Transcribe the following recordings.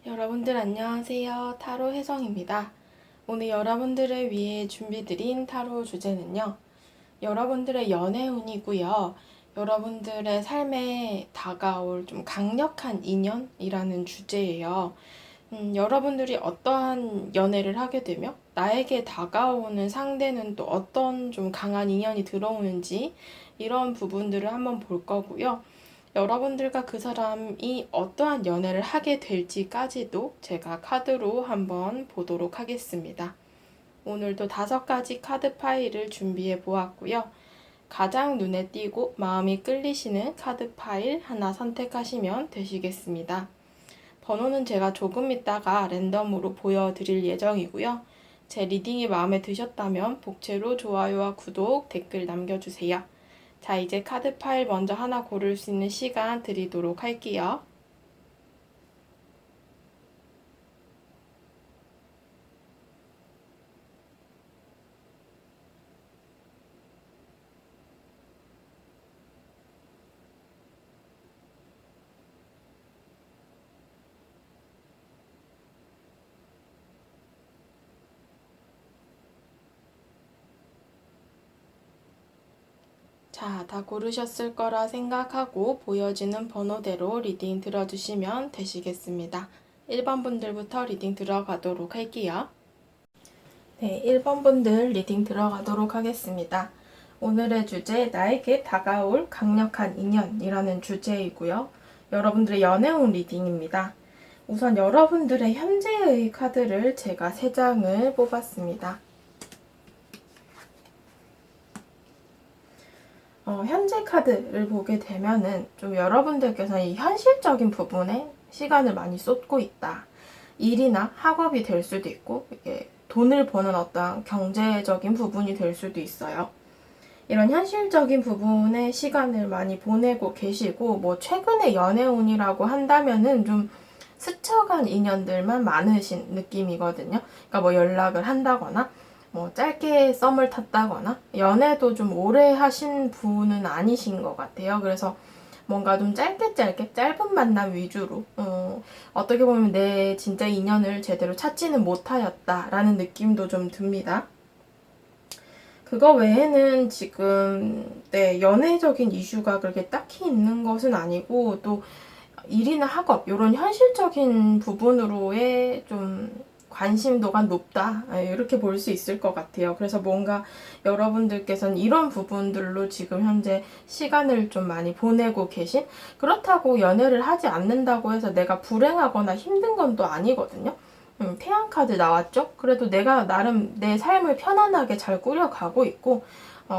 여러분들 안녕하세요. 타로 혜성입니다. 오늘 여러분들을 위해 준비드린 타로 주제는요. 여러분들의 연애운이고요. 여러분들의 삶에 다가올 좀 강력한 인연이라는 주제예요. 여러분들이 어떠한 연애를 하게 되며 나에게 다가오는 상대는 또 어떤 좀 강한 인연이 들어오는지 이런 부분들을 한번 볼 거고요. 여러분들과 그 사람이 어떠한 연애를 하게 될지까지도 제가 카드로 한번 보도록 하겠습니다. 오늘도 5가지 카드 파일을 준비해 보았고요. 가장 눈에 띄고 마음이 끌리시는 카드 파일 하나 선택하시면 되시겠습니다. 번호는 제가 조금 있다가 랜덤으로 보여드릴 예정이고요. 제 리딩이 마음에 드셨다면 복채로 좋아요와 구독, 댓글 남겨주세요. 자, 이제 카드 파일 먼저 하나 고를 수 있는 시간 드리도록 할게요. 자, 다 고르셨을 거라 생각하고 보여지는 번호대로 리딩 들어주시면 되시겠습니다. 1번 분들부터 리딩 들어가도록 할게요. 네, 1번 분들 리딩 들어가도록 하겠습니다. 오늘의 주제, 나에게 다가올 강력한 인연이라는 주제이고요. 여러분들의 연애운 리딩입니다. 우선 여러분들의 현재의 카드를 제가 3장을 뽑았습니다. 현재 카드를 보게 되면은 좀 여러분들께서는 이 현실적인 부분에 시간을 많이 쏟고 있다. 일이나 학업이 될 수도 있고 이게 돈을 버는 어떤 경제적인 부분이 될 수도 있어요. 이런 현실적인 부분에 시간을 많이 보내고 계시고 뭐 최근에 연애운이라고 한다면은 좀 스쳐간 인연들만 많으신 느낌이거든요. 그러니까 뭐 연락을 한다거나 뭐 짧게 썸을 탔다거나 연애도 좀 오래 하신 분은 아니신 것 같아요. 그래서 뭔가 좀 짧은 만남 위주로 어떻게 보면 내 진짜 인연을 제대로 찾지는 못하였다라는 느낌도 좀 듭니다. 그거 외에는 지금 연애적인 이슈가 그렇게 딱히 있는 것은 아니고 또 일이나 학업 이런 현실적인 부분으로의 좀 관심도가 높다 이렇게 볼 수 있을 것 같아요. 그래서 뭔가 여러분들께서는 이런 부분들로 지금 현재 시간을 좀 많이 보내고 계신, 그렇다고 연애를 하지 않는다고 해서 내가 불행하거나 힘든 건 또 아니거든요. 태양 카드 나왔죠? 그래도 내가 나름 내 삶을 편안하게 잘 꾸려가고 있고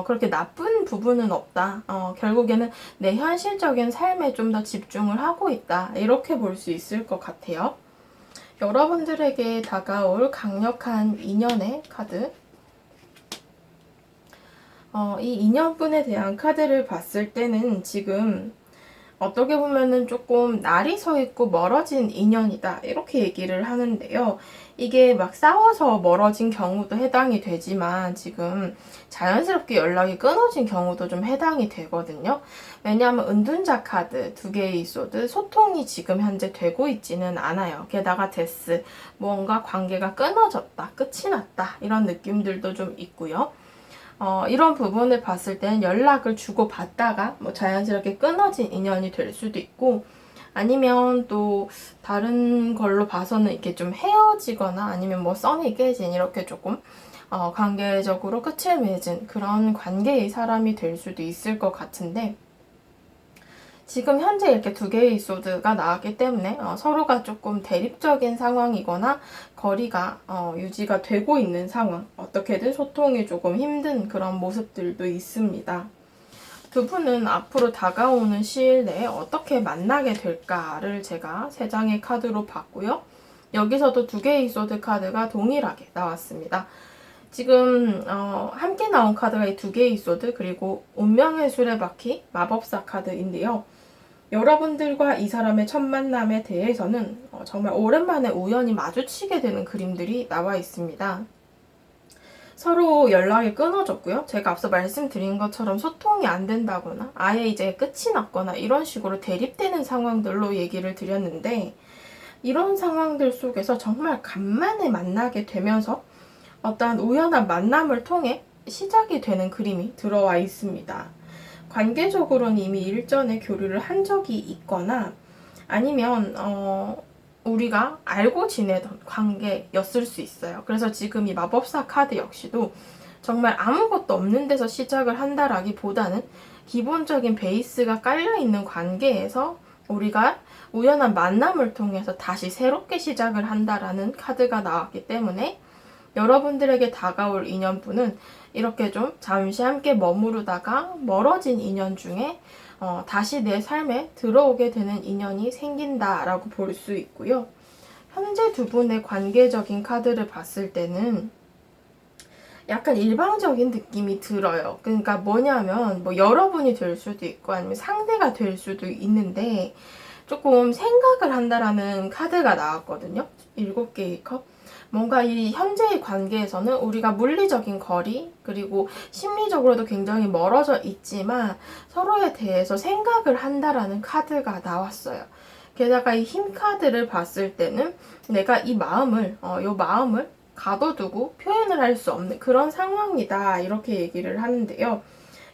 그렇게 나쁜 부분은 없다. 결국에는 내 현실적인 삶에 좀 더 집중을 하고 있다. 이렇게 볼 수 있을 것 같아요. 여러분들에게 다가올 강력한 인연의 카드. 이 인연분에 대한 카드를 봤을 때는 지금 어떻게 보면은 조금 날이 서 있고 멀어진 인연이다 이렇게 얘기를 하는데요. 이게 막 싸워서 멀어진 경우도 해당이 되지만 지금 자연스럽게 연락이 끊어진 경우도 좀 해당이 되거든요. 왜냐하면 은둔자 카드 2개의 소드, 소통이 지금 현재 되고 있지는 않아요. 게다가 데스, 뭔가 관계가 끊어졌다, 끝이 났다 이런 느낌들도 좀 있고요. 이런 부분을 봤을 때는 연락을 주고받다가 뭐 자연스럽게 끊어진 인연이 될 수도 있고, 아니면 또 다른 걸로 봐서는 이렇게 좀 헤어지거나 아니면 뭐 썸이 깨진 이렇게 조금 관계적으로 끝을 맺은 그런 관계의 사람이 될 수도 있을 것 같은데, 지금 현재 이렇게 2개의 소드가 나왔기 때문에 서로가 조금 대립적인 상황이거나 거리가 유지가 되고 있는 상황, 어떻게든 소통이 조금 힘든 그런 모습들도 있습니다. 두 분은 앞으로 다가오는 시일 내에 어떻게 만나게 될까를 제가 3장의 카드로 봤고요. 여기서도 2개의 소드 카드가 동일하게 나왔습니다. 지금 함께 나온 카드가 이 2개의 소드, 그리고 운명의 수레바퀴 마법사 카드인데요. 여러분들과 이 사람의 첫 만남에 대해서는 정말 오랜만에 우연히 마주치게 되는 그림들이 나와 있습니다. 서로 연락이 끊어졌고요. 제가 앞서 말씀드린 것처럼 소통이 안 된다거나 아예 이제 끝이 났거나 이런 식으로 대립되는 상황들로 얘기를 드렸는데, 이런 상황들 속에서 정말 간만에 만나게 되면서 어떠한 우연한 만남을 통해 시작이 되는 그림이 들어와 있습니다. 관계적으로는 이미 일전에 교류를 한 적이 있거나 아니면 우리가 알고 지내던 관계였을 수 있어요. 그래서 지금 이 마법사 카드 역시도 정말 아무것도 없는 데서 시작을 한다라기보다는 기본적인 베이스가 깔려있는 관계에서 우리가 우연한 만남을 통해서 다시 새롭게 시작을 한다라는 카드가 나왔기 때문에 여러분들에게 다가올 인연분은 이렇게 좀 잠시 함께 머무르다가 멀어진 인연 중에 다시 내 삶에 들어오게 되는 인연이 생긴다라고 볼 수 있고요. 현재 두 분의 관계적인 카드를 봤을 때는 약간 일방적인 느낌이 들어요. 그러니까 뭐냐면 뭐 여러분이 될 수도 있고 아니면 상대가 될 수도 있는데 조금 생각을 한다라는 카드가 나왔거든요. 7개의 컵. 뭔가 이 현재의 관계에서는 우리가 물리적인 거리 그리고 심리적으로도 굉장히 멀어져 있지만 서로에 대해서 생각을 한다라는 카드가 나왔어요. 게다가 이 힘 카드를 봤을 때는 내가 이 마음을 가둬두고 표현을 할 수 없는 그런 상황이다 이렇게 얘기를 하는데요.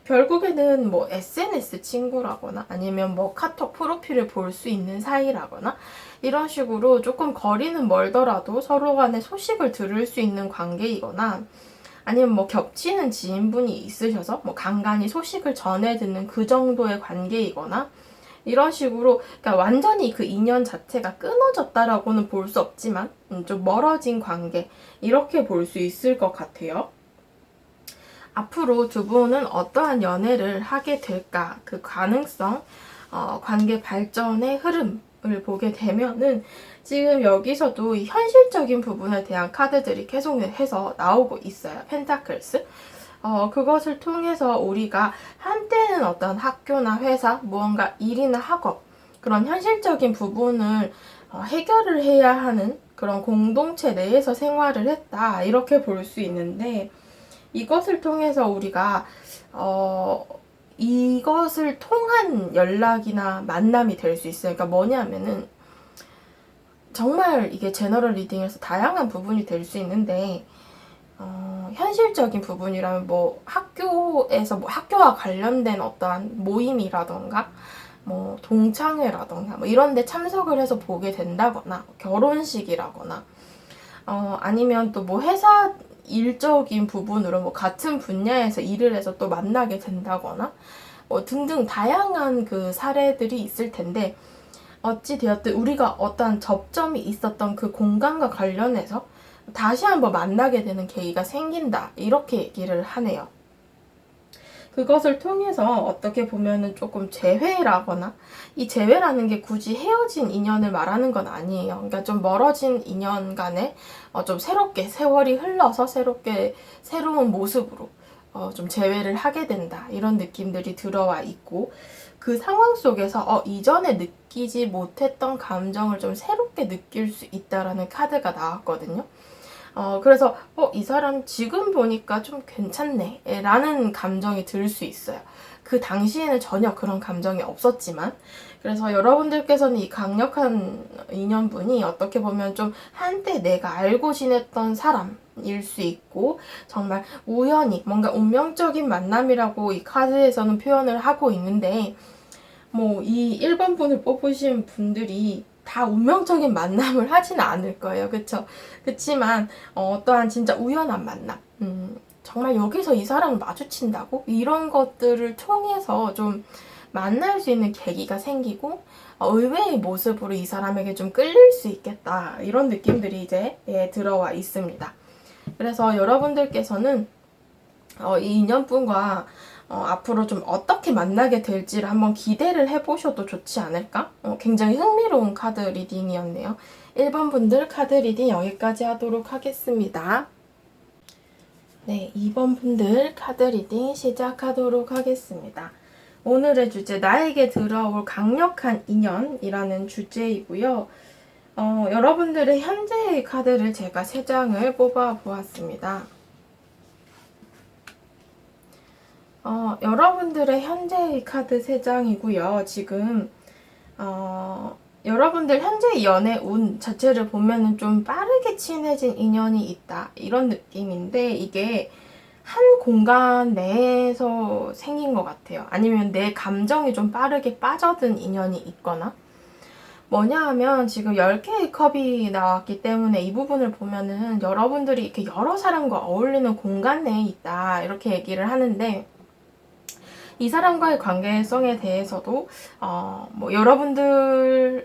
결국에는 뭐 SNS 친구라거나 아니면 뭐 카톡 프로필을 볼 수 있는 사이라거나 이런 식으로 조금 거리는 멀더라도 서로 간에 소식을 들을 수 있는 관계이거나 아니면 뭐 겹치는 지인분이 있으셔서 뭐 간간히 소식을 전해 듣는 그 정도의 관계이거나 이런 식으로 그러니까 완전히 그 인연 자체가 끊어졌다라고는 볼 수 없지만 좀 멀어진 관계 이렇게 볼 수 있을 것 같아요. 앞으로 두 분은 어떠한 연애를 하게 될까 그 가능성 관계 발전의 흐름을 보게 되면은 지금 여기서도 이 현실적인 부분에 대한 카드들이 계속해서 나오고 있어요. 펜타클스. 그것을 통해서 우리가 한때는 어떤 학교나 회사, 무언가 일이나 학업, 그런 현실적인 부분을 해결을 해야 하는 그런 공동체 내에서 생활을 했다. 이렇게 볼 수 있는데, 이것을 통해서 우리가, 이것을 통한 연락이나 만남이 될 수 있어요. 그러니까 뭐냐면은, 정말 이게 제너럴 리딩에서 다양한 부분이 될 수 있는데, 현실적인 부분이라면 뭐 학교에서 뭐 학교와 관련된 어떠한 모임이라던가 뭐 동창회라던가 뭐 이런 데 참석을 해서 보게 된다거나 결혼식이라거나 아니면 또 뭐 회사 일적인 부분으로 뭐 같은 분야에서 일을 해서 또 만나게 된다거나 뭐 등등 다양한 그 사례들이 있을 텐데 어찌되었든 우리가 어떠한 접점이 있었던 그 공간과 관련해서 다시 한번 만나게 되는 계기가 생긴다. 이렇게 얘기를 하네요. 그것을 통해서 어떻게 보면은 조금 재회라거나 이 재회라는 게 굳이 헤어진 인연을 말하는 건 아니에요. 그러니까 좀 멀어진 인연 간에 좀 새롭게 세월이 흘러서 새롭게 새로운 모습으로 좀 재회를 하게 된다. 이런 느낌들이 들어와 있고 그 상황 속에서 이전에 느끼지 못했던 감정을 좀 새롭게 느낄 수 있다라는 카드가 나왔거든요. 그래서 이 사람 지금 보니까 좀 괜찮네 라는 감정이 들 수 있어요. 그 당시에는 전혀 그런 감정이 없었지만 그래서 여러분들께서는 이 강력한 인연분이 어떻게 보면 좀 한때 내가 알고 지냈던 사람일 수 있고 정말 우연히 뭔가 운명적인 만남이라고 이 카드에서는 표현을 하고 있는데 뭐 이 1번 분을 뽑으신 분들이 다 운명적인 만남을 하지는 않을 거예요. 그쵸? 그치만 또한 진짜 우연한 만남 정말 여기서 이 사람을 마주친다고? 이런 것들을 통해서 좀 만날 수 있는 계기가 생기고 의외의 모습으로 이 사람에게 좀 끌릴 수 있겠다. 이런 느낌들이 이제 들어와 있습니다. 그래서 여러분들께서는 이 인연분과 앞으로 좀 어떻게 만나게 될지를 한번 기대를 해보셔도 좋지 않을까? 굉장히 흥미로운 카드 리딩이었네요. 1번 분들 카드 리딩 여기까지 하도록 하겠습니다. 네, 2번 분들 카드 리딩 시작하도록 하겠습니다. 오늘의 주제, 나에게 들어올 강력한 인연이라는 주제이고요. 여러분들의 현재의 카드를 제가 3장을 뽑아 보았습니다. 여러분들의 현재의 카드 3장이고요. 지금 여러분들 현재 연애 운 자체를 보면은 좀 빠르게 친해진 인연이 있다 이런 느낌인데, 이게 한 공간 내에서 생긴 것 같아요. 아니면 내 감정이 좀 빠르게 빠져든 인연이 있거나. 뭐냐 하면 지금 10개의 컵이 나왔기 때문에 이 부분을 보면은 여러분들이 이렇게 여러 사람과 어울리는 공간 내에 있다 이렇게 얘기를 하는데, 이 사람과의 관계성에 대해서도 뭐 여러분들이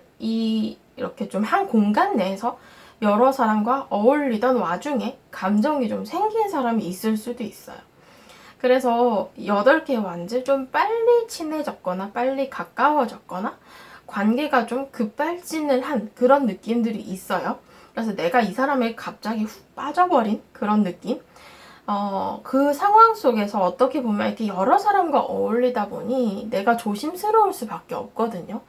이렇게 좀 한 공간 내에서 여러 사람과 어울리던 와중에 감정이 좀 생긴 사람이 있을 수도 있어요. 그래서 8개 완즈 좀 빨리 친해졌거나 빨리 가까워졌거나 관계가 좀 급발진을 한 그런 느낌들이 있어요. 그래서 내가 이 사람에 갑자기 훅 빠져버린 그런 느낌? 그 상황 속에서 어떻게 보면 이렇게 여러 사람과 어울리다 보니 내가 조심스러울 수밖에 없거든요.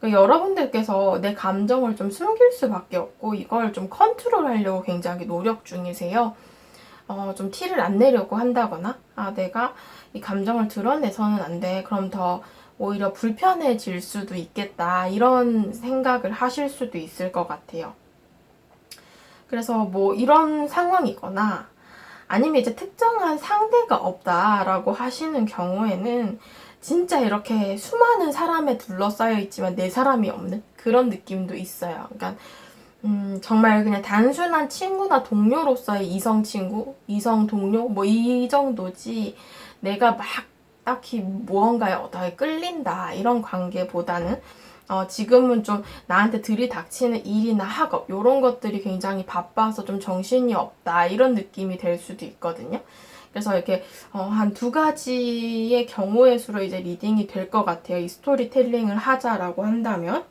여러분들께서 내 감정을 좀 숨길 수밖에 없고 이걸 좀 컨트롤 하려고 굉장히 노력 중이세요. 좀 티를 안 내려고 한다거나, 내가 이 감정을 드러내서는 안 돼. 그럼 더 오히려 불편해질 수도 있겠다. 이런 생각을 하실 수도 있을 것 같아요. 그래서 뭐 이런 상황이거나, 아니면 이제 특정한 상대가 없다라고 하시는 경우에는 진짜 이렇게 수많은 사람에 둘러싸여 있지만 내 사람이 없는 그런 느낌도 있어요. 그러니까 정말 그냥 단순한 친구나 동료로서의 이성 친구, 이성 동료 뭐 이 정도지, 내가 막 딱히 무언가에 어떻게 끌린다 이런 관계보다는 지금은 좀 나한테 들이닥치는 일이나 학업 이런 것들이 굉장히 바빠서 좀 정신이 없다 이런 느낌이 될 수도 있거든요. 그래서 이렇게 한 2가지의 경우의 수로 이제 리딩이 될 것 같아요. 이 스토리텔링을 하자라고 한다면.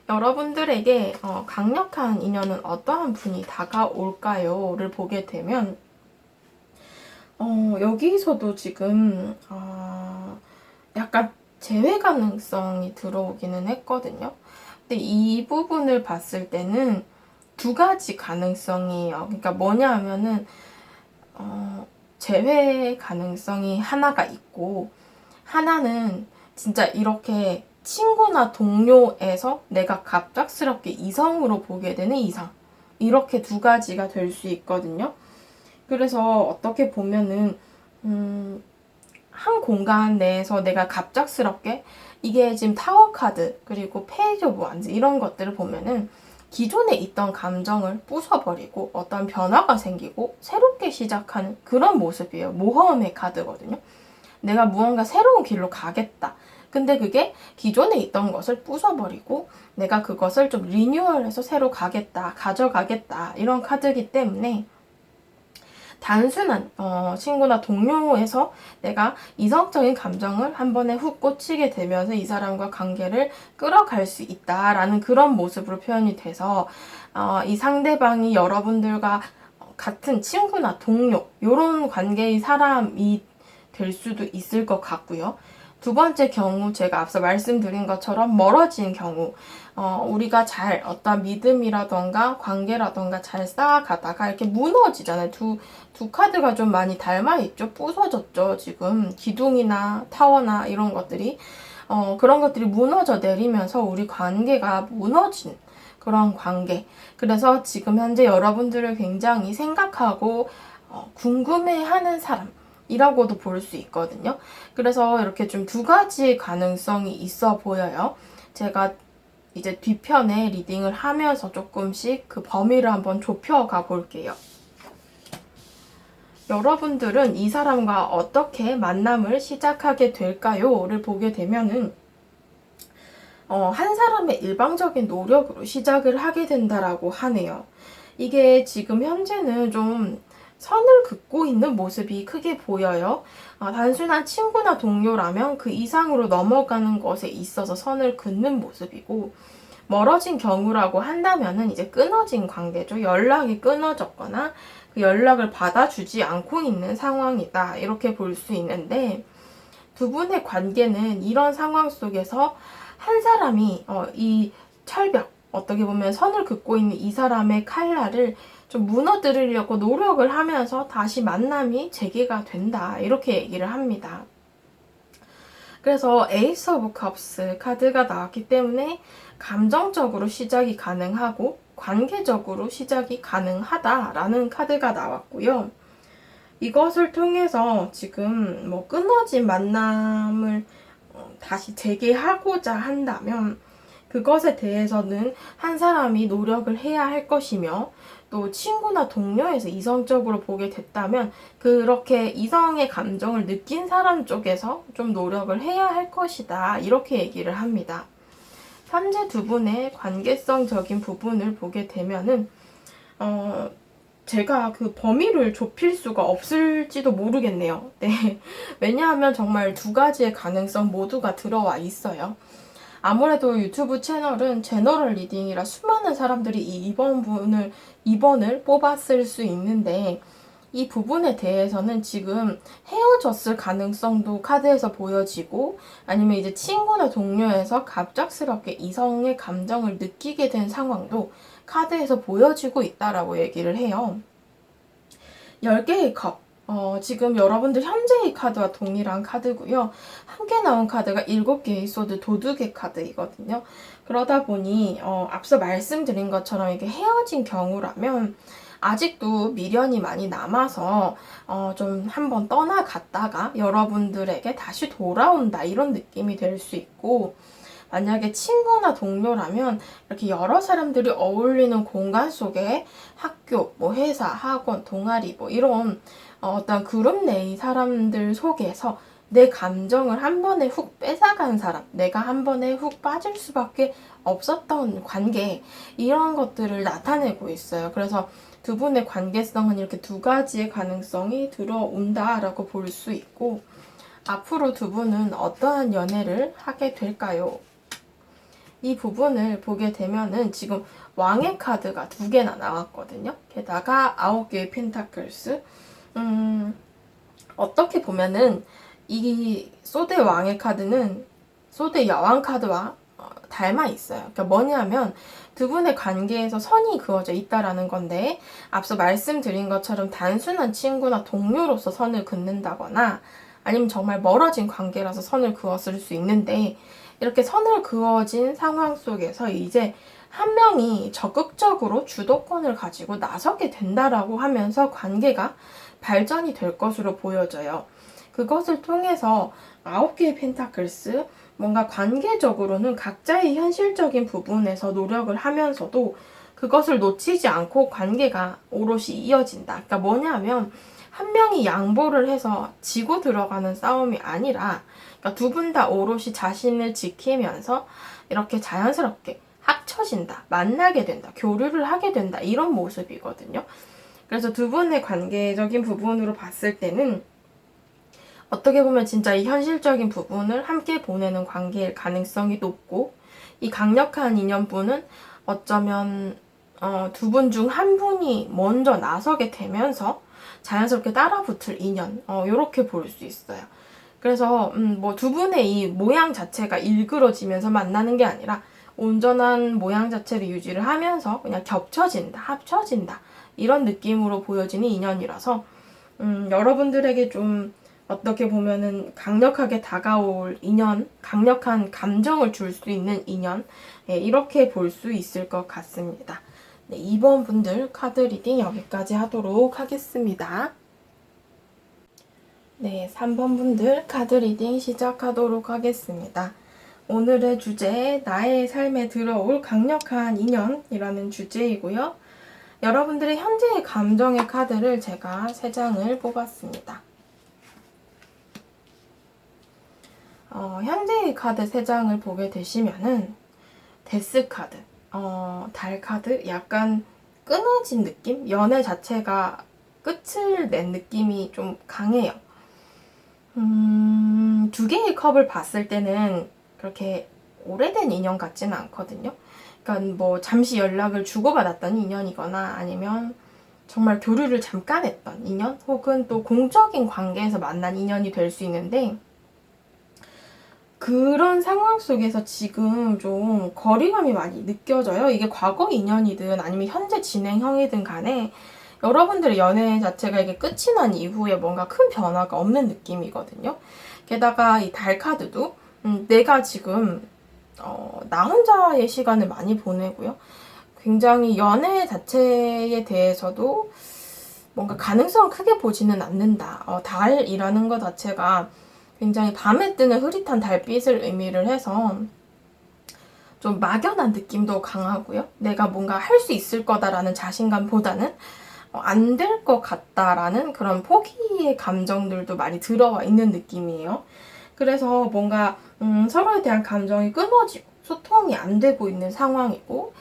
여러분들에게 강력한 인연은 어떠한 분이 다가올까요? 를 보게 되면 여기서도 지금 약간 재회 가능성이 들어오기는 했거든요. 근데 이 부분을 봤을 때는 2가지 가능성이에요. 그러니까 뭐냐 하면은 재회 가능성이 하나가 있고, 하나는 진짜 이렇게 친구나 동료에서 내가 갑작스럽게 이성으로 보게 되는 이상. 이렇게 2가지가 될 수 있거든요. 그래서 어떻게 보면은 한 공간 내에서 내가 갑작스럽게, 이게 지금 타워 카드 그리고 페이지 오브 완즈 이런 것들을 보면은 기존에 있던 감정을 부숴버리고 어떤 변화가 생기고 새롭게 시작하는 그런 모습이에요. 모험의 카드거든요. 내가 무언가 새로운 길로 가겠다. 근데 그게 기존에 있던 것을 부숴버리고 내가 그것을 좀 리뉴얼해서 새로 가겠다, 가져가겠다 이런 카드이기 때문에 단순한 친구나 동료에서 내가 이성적인 감정을 한 번에 훅 꽂히게 되면서 이 사람과 관계를 끌어갈 수 있다라는 그런 모습으로 표현이 돼서 이 상대방이 여러분들과 같은 친구나 동료 이런 관계의 사람이 될 수도 있을 것 같고요. 2번째 경우, 제가 앞서 말씀드린 것처럼 멀어진 경우, 우리가 잘 어떤 믿음이라던가 관계라던가 잘 쌓아가다가 이렇게 무너지잖아요. 두 카드가 좀 많이 닮아있죠. 부서졌죠. 지금 기둥이나 타워나 이런 것들이 그런 것들이 무너져 내리면서 우리 관계가 무너진 그런 관계. 그래서 지금 현재 여러분들을 굉장히 생각하고 궁금해하는 사람 이라고도 볼 수 있거든요. 그래서 이렇게 좀 2가지 가능성이 있어 보여요. 제가 이제 뒤편에 리딩을 하면서 조금씩 그 범위를 한번 좁혀가 볼게요. 여러분들은 이 사람과 어떻게 만남을 시작하게 될까요? 를 보게 되면은 한 사람의 일방적인 노력으로 시작을 하게 된다라고 하네요. 이게 지금 현재는 좀 선을 긋고 있는 모습이 크게 보여요. 단순한 친구나 동료라면 그 이상으로 넘어가는 것에 있어서 선을 긋는 모습이고, 멀어진 경우라고 한다면은 이제 끊어진 관계죠. 연락이 끊어졌거나 그 연락을 받아주지 않고 있는 상황이다. 이렇게 볼 수 있는데, 2분의 관계는 이런 상황 속에서 한 사람이 이 철벽, 어떻게 보면 선을 긋고 있는 이 사람의 칼날을 좀 무너뜨리려고 노력을 하면서 다시 만남이 재개가 된다. 이렇게 얘기를 합니다. 그래서 에이스 오브 컵스 카드가 나왔기 때문에 감정적으로 시작이 가능하고 관계적으로 시작이 가능하다라는 카드가 나왔고요. 이것을 통해서 지금 뭐 끊어진 만남을 다시 재개하고자 한다면 그것에 대해서는 한 사람이 노력을 해야 할 것이며, 또 친구나 동료에서 이성적으로 보게 됐다면 그렇게 이성의 감정을 느낀 사람 쪽에서 좀 노력을 해야 할 것이다, 이렇게 얘기를 합니다. 현재 두 분의 관계성적인 부분을 보게 되면은 제가 그 범위를 좁힐 수가 없을지도 모르겠네요. 네. 왜냐하면 정말 두 가지의 가능성 모두가 들어와 있어요. 아무래도 유튜브 채널은 제너럴 리딩이라 수많은 사람들이 이 2번을 뽑았을 수 있는데, 이 부분에 대해서는 지금 헤어졌을 가능성도 카드에서 보여지고, 아니면 이제 친구나 동료에서 갑작스럽게 이성의 감정을 느끼게 된 상황도 카드에서 보여지고 있다라고 얘기를 해요. 10개의 컵. 지금 여러분들 현재의 카드와 동일한 카드고요. 함께 나온 카드가 7개의 소드 도둑의 카드이거든요. 그러다 보니 앞서 말씀드린 것처럼 이게 헤어진 경우라면 아직도 미련이 많이 남아서 좀 한번 떠나갔다가 여러분들에게 다시 돌아온다, 이런 느낌이 될 수 있고, 만약에 친구나 동료라면 이렇게 여러 사람들이 어울리는 공간 속에 학교, 뭐 회사, 학원, 동아리, 뭐 이런 어떤 그룹 내의 사람들 속에서 내 감정을 한 번에 훅 뺏어간 사람, 내가 한 번에 훅 빠질 수밖에 없었던 관계, 이런 것들을 나타내고 있어요. 그래서 두 분의 관계성은 이렇게 두 가지의 가능성이 들어온다라고 볼 수 있고, 앞으로 두 분은 어떠한 연애를 하게 될까요? 이 부분을 보게 되면은 지금 왕의 카드가 2개나 나왔거든요. 게다가 9개의 펜타클스. 어떻게 보면은 이 소드의 왕의 카드는 소드의 여왕 카드와 닮아 있어요. 그러니까 뭐냐면 두 분의 관계에서 선이 그어져 있다라는 건데, 앞서 말씀드린 것처럼 단순한 친구나 동료로서 선을 긋는다거나 아니면 정말 멀어진 관계라서 선을 그었을 수 있는데, 이렇게 선을 그어진 상황 속에서 이제 한 명이 적극적으로 주도권을 가지고 나서게 된다라고 하면서 관계가 발전이 될 것으로 보여져요. 그것을 통해서 9개의 펜타클스, 뭔가 관계적으로는 각자의 현실적인 부분에서 노력을 하면서도 그것을 놓치지 않고 관계가 오롯이 이어진다. 그러니까 뭐냐면 한 명이 양보를 해서 지고 들어가는 싸움이 아니라, 그러니까 두 분 다 오롯이 자신을 지키면서 이렇게 자연스럽게 합쳐진다, 만나게 된다, 교류를 하게 된다, 이런 모습이거든요. 그래서 두 분의 관계적인 부분으로 봤을 때는 어떻게 보면 진짜 이 현실적인 부분을 함께 보내는 관계일 가능성이 높고, 이 강력한 인연분은 어쩌면 두 분 중 한 분이 먼저 나서게 되면서 자연스럽게 따라붙을 인연, 이렇게 볼 수 있어요. 그래서 뭐 두 분의 이 모양 자체가 일그러지면서 만나는 게 아니라 온전한 모양 자체를 유지를 하면서 그냥 겹쳐진다, 합쳐진다, 이런 느낌으로 보여지는 인연이라서 여러분들에게 좀 어떻게 보면은 강력하게 다가올 인연, 강력한 감정을 줄 수 있는 인연, 이렇게 볼 수 있을 것 같습니다. 네, 2번 분들 카드 리딩 여기까지 하도록 하겠습니다. 네, 3번 분들 카드 리딩 시작하도록 하겠습니다. 오늘의 주제, 나의 삶에 들어올 강력한 인연이라는 주제이고요. 여러분들의 현재의 감정의 카드를 제가 3장을 뽑았습니다. 현재의 카드 3장을 보게 되시면은 데스 카드, 달 카드, 약간 끊어진 느낌? 연애 자체가 끝을 낸 느낌이 좀 강해요. 2개의 컵을 봤을 때는 그렇게 오래된 인연 같지는 않거든요. 그러니까 뭐 잠시 연락을 주고받았던 인연이거나 아니면 정말 교류를 잠깐 했던 인연, 혹은 또 공적인 관계에서 만난 인연이 될 수 있는데, 그런 상황 속에서 지금 좀 거리감이 많이 느껴져요. 이게 과거 인연이든 아니면 현재 진행형이든 간에 여러분들의 연애 자체가 이게 끝이 난 이후에 뭔가 큰 변화가 없는 느낌이거든요. 게다가 이 달 카드도 내가 지금 나 혼자의 시간을 많이 보내고요. 굉장히 연애 자체에 대해서도 뭔가 가능성을 크게 보지는 않는다. 달이라는 것 자체가 굉장히 밤에 뜨는 흐릿한 달빛을 의미를 해서 좀 막연한 느낌도 강하고요. 내가 뭔가 할 수 있을 거다라는 자신감보다는 안 될 것 같다라는 그런 포기의 감정들도 많이 들어와 있는 느낌이에요. 그래서 뭔가 서로에 대한 감정이 끊어지고 소통이 안 되고 있는 상황이고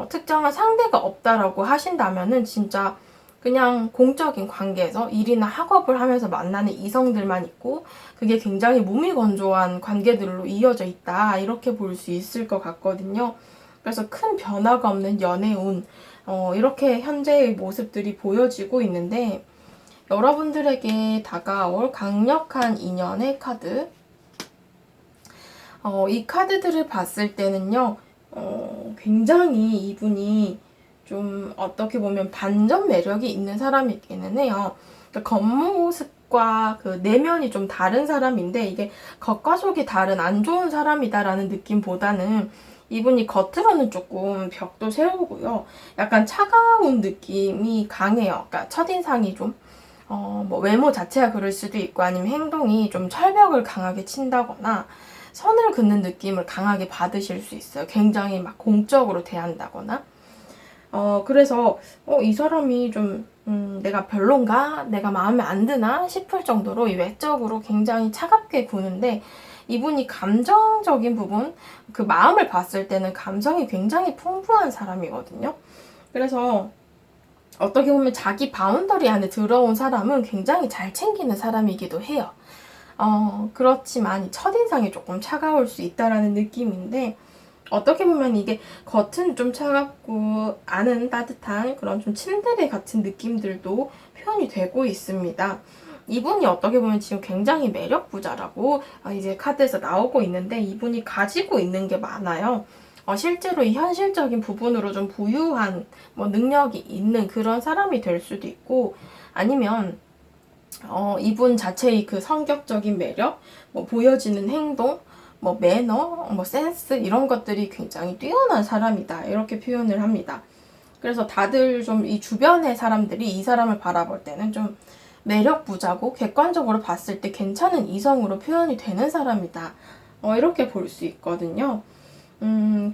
특정한 상대가 없다라고 하신다면은 진짜 그냥 공적인 관계에서 일이나 학업을 하면서 만나는 이성들만 있고 그게 굉장히 무미건조한 관계들로 이어져 있다 이렇게 볼 수 있을 것 같거든요. 그래서 큰 변화가 없는 연애운 이렇게 현재의 모습들이 보여지고 있는데 여러분들에게 다가올 강력한 인연의 카드 이 카드들을 봤을 때는요 굉장히 이분이 좀 어떻게 보면 반전 매력이 있는 사람이기는 해요. 그러니까 겉모습과 그 내면이 좀 다른 사람인데 이게 겉과 속이 다른 안 좋은 사람이다라는 느낌보다는 이분이 겉으로는 조금 벽도 세우고요. 약간 차가운 느낌이 강해요. 그러니까 첫인상이 좀 뭐 외모 자체가 그럴 수도 있고 아니면 행동이 좀 철벽을 강하게 친다거나 선을 긋는 느낌을 강하게 받으실 수 있어요. 굉장히 막 공적으로 대한다거나. 그래서, 이 사람이 좀, 내가 별론가? 내가 마음에 안 드나? 싶을 정도로 이 외적으로 굉장히 차갑게 구는데, 이분이 감정적인 부분, 그 마음을 봤을 때는 감성이 굉장히 풍부한 사람이거든요. 그래서, 어떻게 보면 자기 바운더리 안에 들어온 사람은 굉장히 잘 챙기는 사람이기도 해요. 그렇지만 첫인상이 조금 차가울 수 있다라는 느낌인데, 어떻게 보면 이게 겉은 좀 차갑고 안은 따뜻한 그런 좀 침대레 같은 느낌들도 표현이 되고 있습니다. 이분이 어떻게 보면 지금 굉장히 매력 부자라고 이제 카드에서 나오고 있는데 이분이 가지고 있는 게 많아요. 실제로 이 현실적인 부분으로 좀 부유한 뭐 능력이 있는 그런 사람이 될 수도 있고 아니면 이분 자체의 그 성격적인 매력, 뭐 보여지는 행동, 뭐 매너, 뭐 센스 이런 것들이 굉장히 뛰어난 사람이다 이렇게 표현을 합니다. 그래서 다들 좀 이 주변의 사람들이 이 사람을 바라볼 때는 좀 매력 부자고 객관적으로 봤을 때 괜찮은 이성으로 표현이 되는 사람이다. 이렇게 볼 수 있거든요.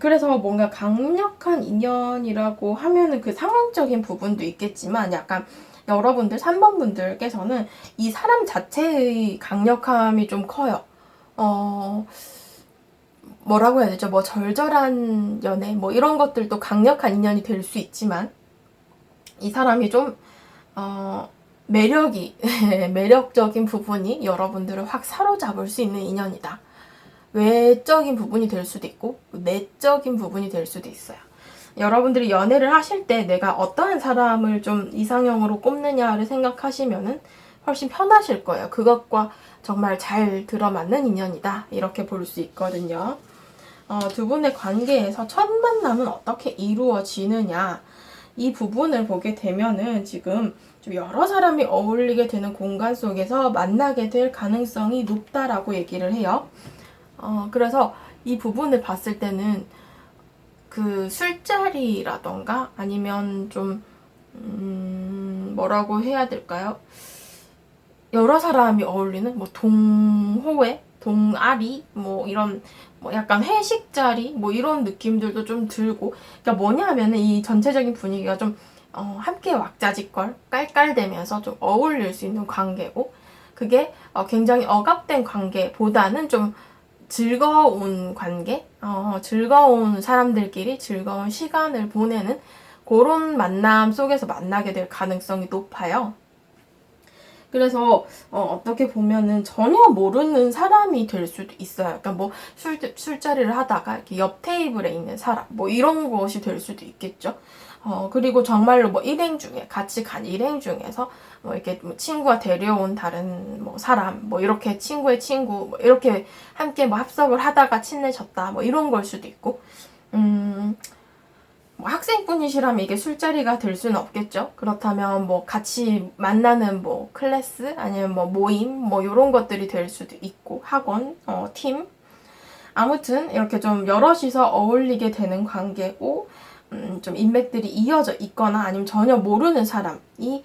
그래서 뭔가 강력한 인연이라고 하면은 그 상황적인 부분도 있겠지만 약간 여러분들 3번 분들께서는 이 사람 자체의 강력함이 좀 커요. 뭐라고 해야 되죠? 뭐 절절한 연애 뭐 이런 것들도 강력한 인연이 될 수 있지만 이 사람이 좀 매력이 매력적인 부분이 여러분들을 확 사로잡을 수 있는 인연이다. 외적인 부분이 될 수도 있고 내적인 부분이 될 수도 있어요. 여러분들이 연애를 하실 때 내가 어떠한 사람을 좀 이상형으로 꼽느냐를 생각하시면은 훨씬 편하실 거예요. 그것과 정말 잘 들어맞는 인연이다. 이렇게 볼 수 있거든요. 두 분의 관계에서 첫 만남은 어떻게 이루어지느냐. 이 부분을 보게 되면은 지금 좀 여러 사람이 어울리게 되는 공간 속에서 만나게 될 가능성이 높다라고 얘기를 해요. 그래서 이 부분을 봤을 때는 그 술자리라던가 아니면 좀 뭐라고 해야 될까요? 여러 사람이 어울리는 뭐 동호회, 동아리 뭐 이런 뭐 약간 회식 자리 뭐 이런 느낌들도 좀 들고 그러니까 뭐냐면은 이 전체적인 분위기가 좀 함께 왁자지껄 깔깔대면서 좀 어울릴 수 있는 관계고 그게 굉장히 억압된 관계보다는 좀 즐거운 관계, 즐거운 사람들끼리 즐거운 시간을 보내는 그런 만남 속에서 만나게 될 가능성이 높아요. 그래서 어떻게 보면은 전혀 모르는 사람이 될 수도 있어요. 그러니까 뭐 술자리를 하다가 이렇게 옆 테이블에 있는 사람 뭐 이런 것이 될 수도 있겠죠. 그리고 정말로 뭐 일행 중에 같이 간 일행 중에서 뭐 이렇게 뭐 친구가 데려온 다른 뭐 사람 뭐 이렇게 친구의 친구 뭐 이렇게 함께 뭐 합석을 하다가 친해졌다 뭐 이런 걸 수도 있고 뭐 학생뿐이시라면 이게 술자리가 될 수는 없겠죠. 그렇다면 뭐 같이 만나는 뭐 클래스 아니면 뭐 모임 뭐 이런 것들이 될 수도 있고 학원, 팀 아무튼 이렇게 좀 여럿이서 어울리게 되는 관계고 좀 인맥들이 이어져 있거나 아니면 전혀 모르는 사람이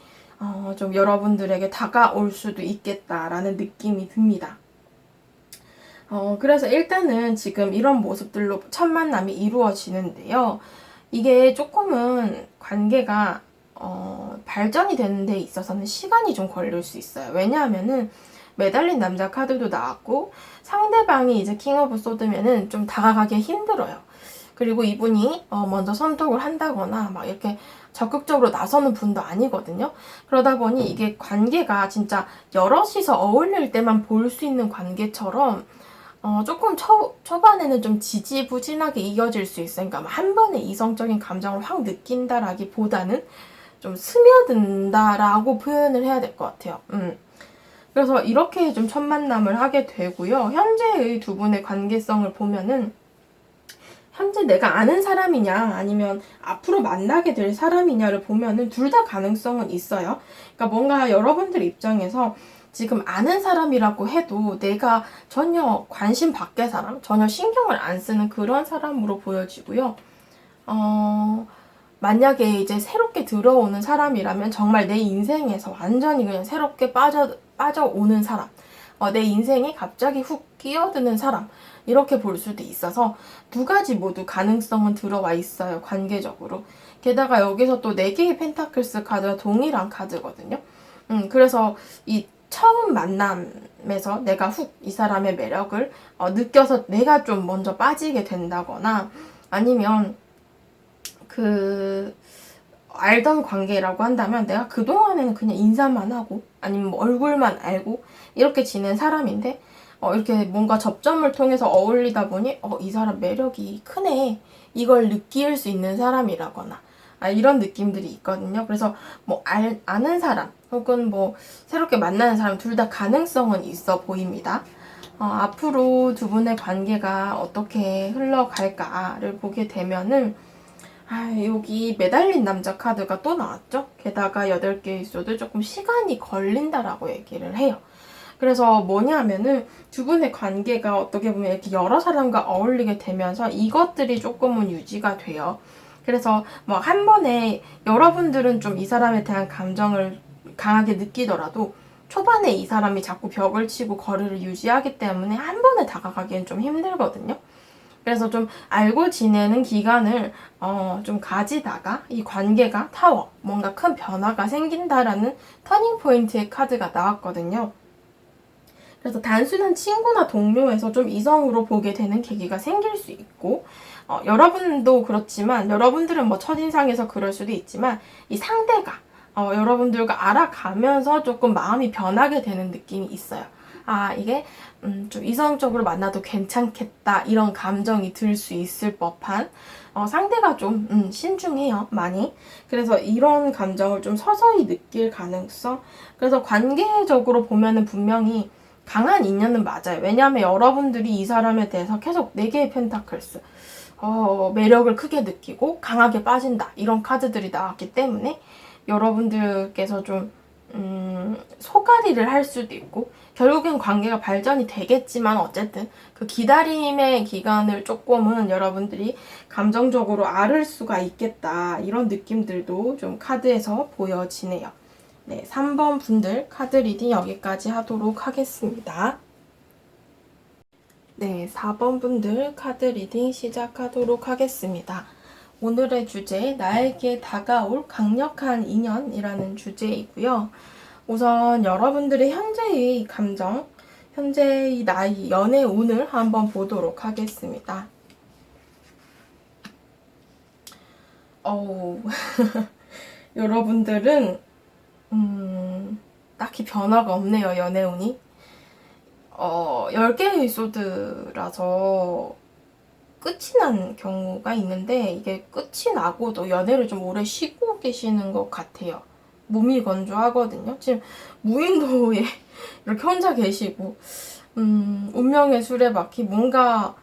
좀 여러분들에게 다가올 수도 있겠다라는 느낌이 듭니다. 그래서 일단은 지금 이런 모습들로 첫 만남이 이루어지는데요. 이게 조금은 관계가 발전이 되는 데 있어서는 시간이 좀 걸릴 수 있어요. 왜냐하면은 매달린 남자 카드도 나왔고 상대방이 이제 킹 오브 소드면은 좀 다가가기 힘들어요. 그리고 이분이 먼저 선톡을 한다거나 막 이렇게 적극적으로 나서는 분도 아니거든요. 그러다 보니 이게 관계가 진짜 여럿이서 어울릴 때만 볼 수 있는 관계처럼 조금 초반에는 좀 지지부진하게 이어질 수 있어요. 그러니까 한 번에 이성적인 감정을 확 느낀다라기보다는 좀 스며든다라고 표현을 해야 될 것 같아요. 그래서 이렇게 좀 첫 만남을 하게 되고요. 현재의 두 분의 관계성을 보면은 현재 내가 아는 사람이냐 아니면 앞으로 만나게 될 사람이냐를 보면은 둘 다 가능성은 있어요. 그러니까 뭔가 여러분들 입장에서 지금 아는 사람이라고 해도 내가 전혀 관심 밖의 사람, 전혀 신경을 안 쓰는 그런 사람으로 보여지고요. 만약에 이제 새롭게 들어오는 사람이라면 정말 내 인생에서 완전히 그냥 새롭게 빠져오는 사람, 내 인생에 갑자기 훅 끼어드는 사람, 이렇게 볼 수도 있어서 두 가지 모두 가능성은 들어와 있어요, 관계적으로. 게다가 여기서 또 4개의 펜타클스 카드가 동일한 카드거든요. 그래서 이 처음 만남에서 내가 훅 이 사람의 매력을 느껴서 내가 좀 먼저 빠지게 된다거나 아니면 알던 관계라고 한다면 내가 그동안에는 그냥 인사만 하고 아니면 뭐 얼굴만 알고 이렇게 지낸 사람인데 이렇게 뭔가 접점을 통해서 어울리다 보니 이 사람 매력이 크네 이걸 느낄 수 있는 사람이라거나 이런 느낌들이 있거든요. 그래서 뭐 아는 사람 혹은 뭐 새롭게 만나는 사람 둘 다 가능성은 있어 보입니다. 앞으로 두 분의 관계가 어떻게 흘러갈까를 보게 되면은 여기 매달린 남자 카드가 또 나왔죠? 게다가 8개의 소드 조금 시간이 걸린다라고 얘기를 해요. 그래서 뭐냐면은 두 분의 관계가 어떻게 보면 이렇게 여러 사람과 어울리게 되면서 이것들이 조금은 유지가 돼요. 그래서 뭐 한 번에 여러분들은 좀 이 사람에 대한 감정을 강하게 느끼더라도 초반에 이 사람이 자꾸 벽을 치고 거리를 유지하기 때문에 한 번에 다가가기엔 좀 힘들거든요. 그래서 좀 알고 지내는 기간을 좀 가지다가 이 관계가 타워, 뭔가 큰 변화가 생긴다라는 터닝 포인트의 카드가 나왔거든요. 그래서 단순한 친구나 동료에서 좀 이성으로 보게 되는 계기가 생길 수 있고 여러분도 그렇지만 여러분들은 뭐 첫인상에서 그럴 수도 있지만 이 상대가 여러분들과 알아가면서 조금 마음이 변하게 되는 느낌이 있어요. 이게 좀 이성적으로 만나도 괜찮겠다 이런 감정이 들 수 있을 법한 상대가 좀 신중해요 많이. 그래서 이런 감정을 좀 서서히 느낄 가능성. 그래서 관계적으로 보면은 분명히 강한 인연은 맞아요. 왜냐하면 여러분들이 이 사람에 대해서 계속 4개의 펜타클스 매력을 크게 느끼고 강하게 빠진다 이런 카드들이 나왔기 때문에 여러분들께서 좀 소가리를 할 수도 있고 결국엔 관계가 발전이 되겠지만 어쨌든 그 기다림의 기간을 조금은 여러분들이 감정적으로 앓을 수가 있겠다 이런 느낌들도 좀 카드에서 보여지네요. 네, 3번 분들 카드 리딩 여기까지 하도록 하겠습니다. 네, 4번 분들 카드 리딩 시작하도록 하겠습니다. 오늘의 주제, 나에게 다가올 강력한 인연이라는 주제이고요. 우선 여러분들의 현재의 감정, 현재의 나의 연애 운을 한번 보도록 하겠습니다. 여러분들은 딱히 변화가 없네요, 연애 운이. 10개의 소드라서 끝이 난 경우가 있는데 이게 끝이 나고도 연애를 좀 오래 쉬고 계시는 것 같아요. 몸이 건조하거든요. 지금 무인도에 이렇게 혼자 계시고 운명의 수레바퀴 뭔가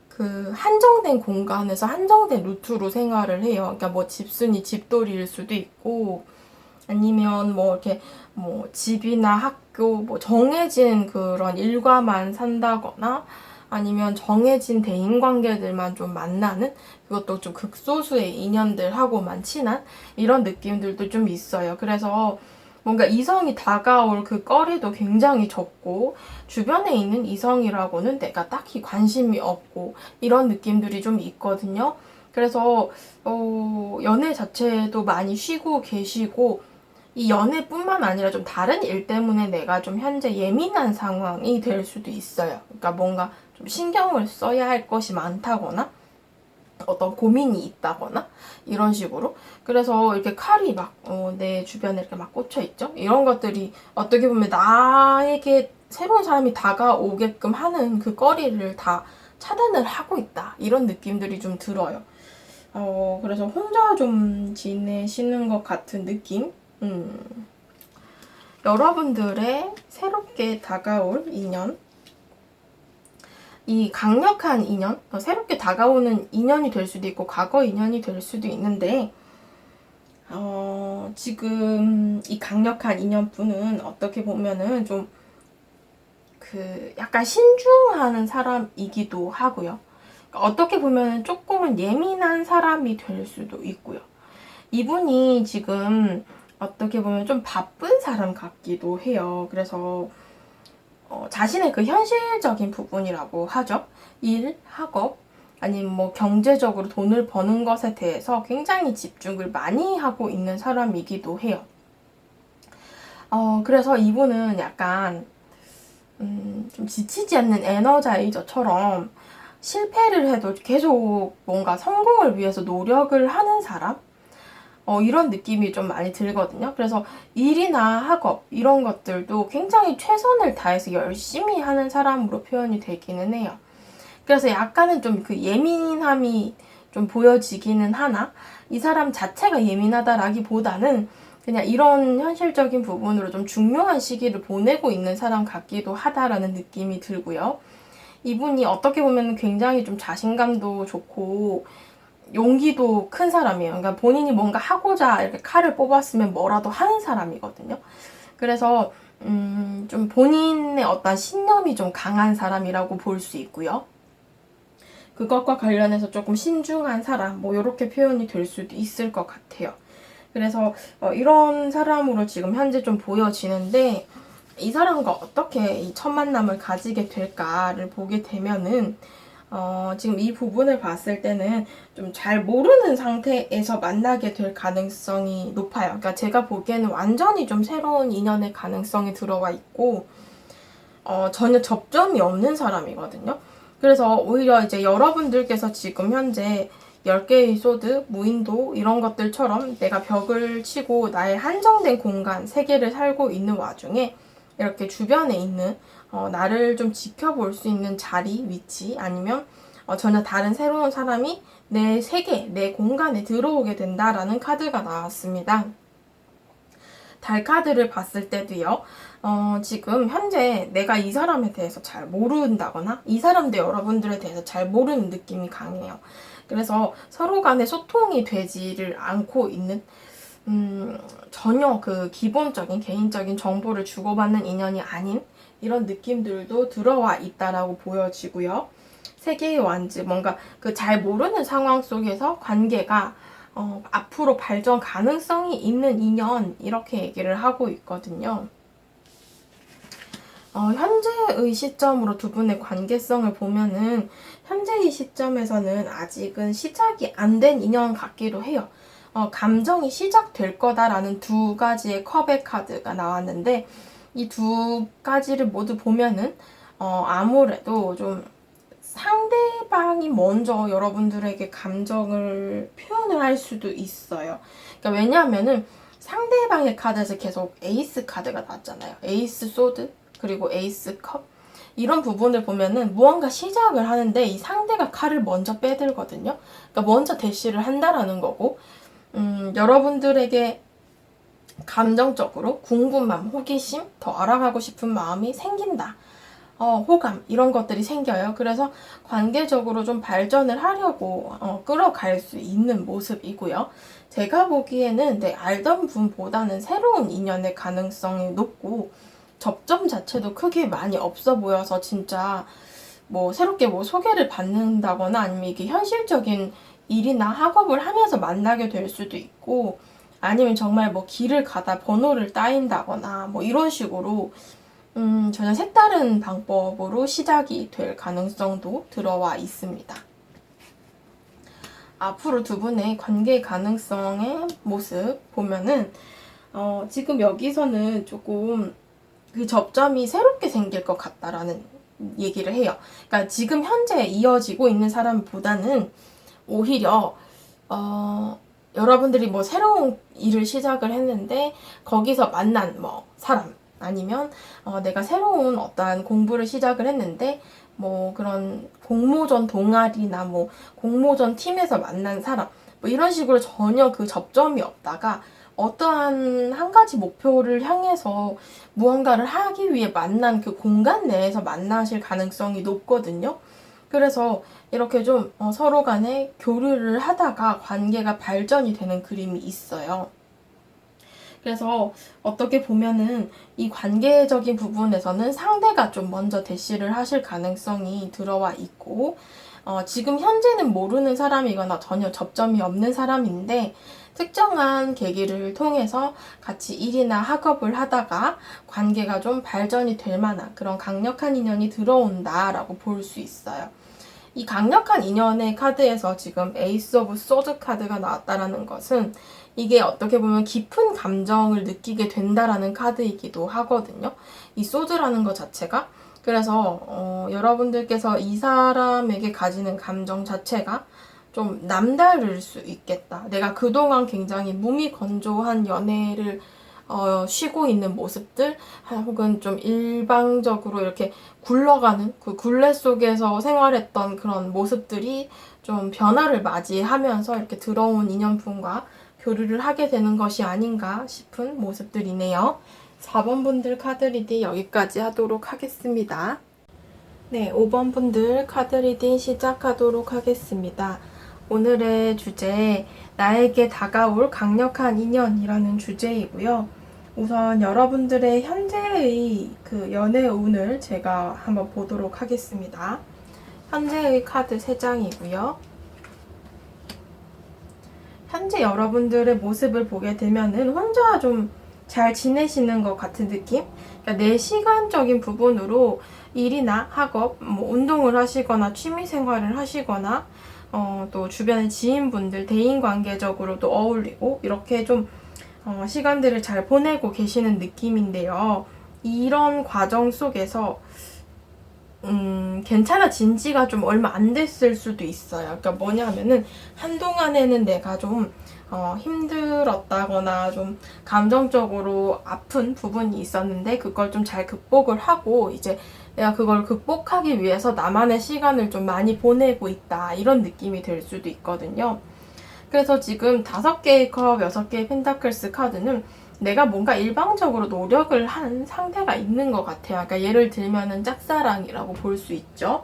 그 한정된 공간에서 한정된 루트로 생활을 해요. 그러니까 뭐 집순이 집돌이일 수도 있고 아니면 뭐 이렇게 뭐 집이나 학교 뭐 정해진 그런 일과만 산다거나 아니면 정해진 대인관계들만 좀 만나는, 그것도 좀 극소수의 인연들하고만 친한 이런 느낌들도 좀 있어요. 그래서 뭔가 이성이 다가올 그 거리도 굉장히 적고, 주변에 있는 이성이라고는 내가 딱히 관심이 없고, 이런 느낌들이 좀 있거든요. 그래서 연애 자체도 많이 쉬고 계시고, 이 연애뿐만 아니라 좀 다른 일 때문에 내가 좀 현재 예민한 상황이 될 수도 있어요. 그러니까 뭔가 좀 신경을 써야 할 것이 많다거나 어떤 고민이 있다거나 이런 식으로. 그래서 이렇게 칼이 막 내 주변에 이렇게 막 꽂혀 있죠. 이런 것들이 어떻게 보면 나에게 새로운 사람이 다가오게끔 하는 그 거리를 다 차단을 하고 있다, 이런 느낌들이 좀 들어요. 그래서 혼자 좀 지내시는 것 같은 느낌? 여러분들의 새롭게 다가올 인연, 이 강력한 인연, 새롭게 다가오는 인연이 될 수도 있고 과거 인연이 될 수도 있는데, 지금 이 강력한 인연분은 어떻게 보면은 좀 약간 신중하는 사람이기도 하고요. 그러니까 어떻게 보면은 조금은 예민한 사람이 될 수도 있고요. 이분이 지금 어떻게 보면 좀 바쁜 사람 같기도 해요. 그래서 자신의 그 현실적인 부분이라고 하죠. 일, 학업, 아니면 뭐 경제적으로 돈을 버는 것에 대해서 굉장히 집중을 많이 하고 있는 사람이기도 해요. 그래서 이분은 약간 좀 지치지 않는 에너자이저처럼 실패를 해도 계속 뭔가 성공을 위해서 노력을 하는 사람? 이런 느낌이 좀 많이 들거든요. 그래서 일이나 학업 이런 것들도 굉장히 최선을 다해서 열심히 하는 사람으로 표현이 되기는 해요. 그래서 약간은 좀 그 예민함이 좀 보여지기는 하나, 이 사람 자체가 예민하다라기보다는 그냥 이런 현실적인 부분으로 좀 중요한 시기를 보내고 있는 사람 같기도 하다라는 느낌이 들고요. 이분이 어떻게 보면 굉장히 좀 자신감도 좋고 용기도 큰 사람이에요. 그러니까 본인이 뭔가 하고자 이렇게 칼을 뽑았으면 뭐라도 하는 사람이거든요. 그래서 좀 본인의 어떤 신념이 좀 강한 사람이라고 볼 수 있고요. 그것과 관련해서 조금 신중한 사람, 뭐 이렇게 표현이 될 수도 있을 것 같아요. 그래서 이런 사람으로 지금 현재 좀 보여지는데, 이 사람과 어떻게 이 첫 만남을 가지게 될까를 보게 되면은 지금 이 부분을 봤을 때는 좀 잘 모르는 상태에서 만나게 될 가능성이 높아요. 그러니까 제가 보기에는 완전히 좀 새로운 인연의 가능성이 들어와 있고, 전혀 접점이 없는 사람이거든요. 그래서 오히려 이제 여러분들께서 지금 현재 10개의 소드, 무인도 이런 것들처럼 내가 벽을 치고 나의 한정된 공간, 세계를 살고 있는 와중에 이렇게 주변에 있는 나를 좀 지켜볼 수 있는 자리, 위치, 아니면 전혀 다른 새로운 사람이 내 세계, 내 공간에 들어오게 된다라는 카드가 나왔습니다. 달 카드를 봤을 때도요, 지금 현재 내가 이 사람에 대해서 잘 모른다거나 이 사람도 여러분들에 대해서 잘 모르는 느낌이 강해요. 그래서 서로 간에 소통이 되지를 않고 있는, 전혀 그 기본적인 개인적인 정보를 주고받는 인연이 아닌 이런 느낌들도 들어와 있다라고 보여지고요. 세계의 완즈, 뭔가 그 잘 모르는 상황 속에서 관계가 앞으로 발전 가능성이 있는 인연, 이렇게 얘기를 하고 있거든요. 현재의 시점으로 두 분의 관계성을 보면은 현재의 시점에서는 아직은 시작이 안 된 인연 같기도 해요. 감정이 시작될 거다라는 두 가지의 컵의 카드가 나왔는데, 이 두 가지를 모두 보면은 아무래도 좀 상대방이 먼저 여러분들에게 감정을 표현을 할 수도 있어요. 그러니까 왜냐하면은 상대방의 카드에서 계속 에이스 카드가 나왔잖아요. 에이스 소드, 그리고 에이스 컵. 이런 부분을 보면은 무언가 시작을 하는데 이 상대가 칼을 먼저 빼들거든요. 그러니까 먼저 대시를 한다라는 거고, 여러분들에게 감정적으로 궁금함, 호기심, 더 알아가고 싶은 마음이 생긴다. 호감, 이런 것들이 생겨요. 그래서 관계적으로 좀 발전을 하려고 끌어갈 수 있는 모습이고요. 제가 보기에는 알던 분보다는 새로운 인연의 가능성이 높고, 접점 자체도 크게 많이 없어 보여서 진짜 뭐 새롭게 뭐 소개를 받는다거나 아니면 이게 현실적인 일이나 학업을 하면서 만나게 될 수도 있고, 아니면 정말 뭐 길을 가다 번호를 따인다거나 뭐 이런 식으로 전혀 색다른 방법으로 시작이 될 가능성도 들어와 있습니다. 앞으로 두 분의 관계 가능성의 모습 보면은 지금 여기서는 조금 그 접점이 새롭게 생길 것 같다라는 얘기를 해요. 그러니까 지금 현재 이어지고 있는 사람보다는 오히려 여러분들이 뭐 새로운 일을 시작을 했는데 거기서 만난 뭐 사람, 아니면 내가 새로운 어떠한 공부를 시작을 했는데 뭐 그런 공모전 동아리나 뭐 공모전 팀에서 만난 사람, 뭐 이런 식으로 전혀 그 접점이 없다가 어떠한 한 가지 목표를 향해서 무언가를 하기 위해 만난 그 공간 내에서 만나실 가능성이 높거든요. 그래서 이렇게 좀 서로 간에 교류를 하다가 관계가 발전이 되는 그림이 있어요. 그래서 어떻게 보면은 이 관계적인 부분에서는 상대가 좀 먼저 대시를 하실 가능성이 들어와 있고, 지금 현재는 모르는 사람이거나 전혀 접점이 없는 사람인데 특정한 계기를 통해서 같이 일이나 학업을 하다가 관계가 좀 발전이 될 만한 그런 강력한 인연이 들어온다라고 볼 수 있어요. 이 강력한 인연의 카드에서 지금 에이스 오브 소드 카드가 나왔다라는 것은 이게 어떻게 보면 깊은 감정을 느끼게 된다라는 카드이기도 하거든요. 이 소드라는 것 자체가. 그래서 여러분들께서 이 사람에게 가지는 감정 자체가 좀 남다를 수 있겠다. 내가 그동안 굉장히 무미건조한 연애를 쉬고 있는 모습들, 혹은 좀 일방적으로 이렇게 굴러가는 그 굴레 속에서 생활했던 그런 모습들이 좀 변화를 맞이하면서 이렇게 들어온 인연분과 교류를 하게 되는 것이 아닌가 싶은 모습들이네요. 4번 분들 카드 리딩 여기까지 하도록 하겠습니다. 네, 5번 분들 카드 리딩 시작하도록 하겠습니다. 오늘의 주제, 나에게 다가올 강력한 인연이라는 주제이고요. 우선 여러분들의 현재의 그 연애 운을 제가 한번 보도록 하겠습니다. 현재의 카드 3장이고요. 현재 여러분들의 모습을 보게 되면은 혼자 좀 잘 지내시는 것 같은 느낌? 그러니까 내 시간적인 부분으로 일이나 학업, 뭐 운동을 하시거나 취미 생활을 하시거나 또 주변의 지인분들, 대인관계적으로도 어울리고 이렇게 좀 시간들을 잘 보내고 계시는 느낌인데요. 이런 과정 속에서 괜찮아진 지가 좀 얼마 안 됐을 수도 있어요. 그러니까 뭐냐 하면은 한동안에는 내가 좀 힘들었다거나 좀 감정적으로 아픈 부분이 있었는데 그걸 좀 잘 극복을 하고 이제 내가 그걸 극복하기 위해서 나만의 시간을 좀 많이 보내고 있다, 이런 느낌이 들 수도 있거든요. 그래서 지금 5개의 컵, 6개의 펜타클스 카드는 내가 뭔가 일방적으로 노력을 한 상태가 있는 것 같아요. 그러니까 예를 들면은 짝사랑이라고 볼 수 있죠.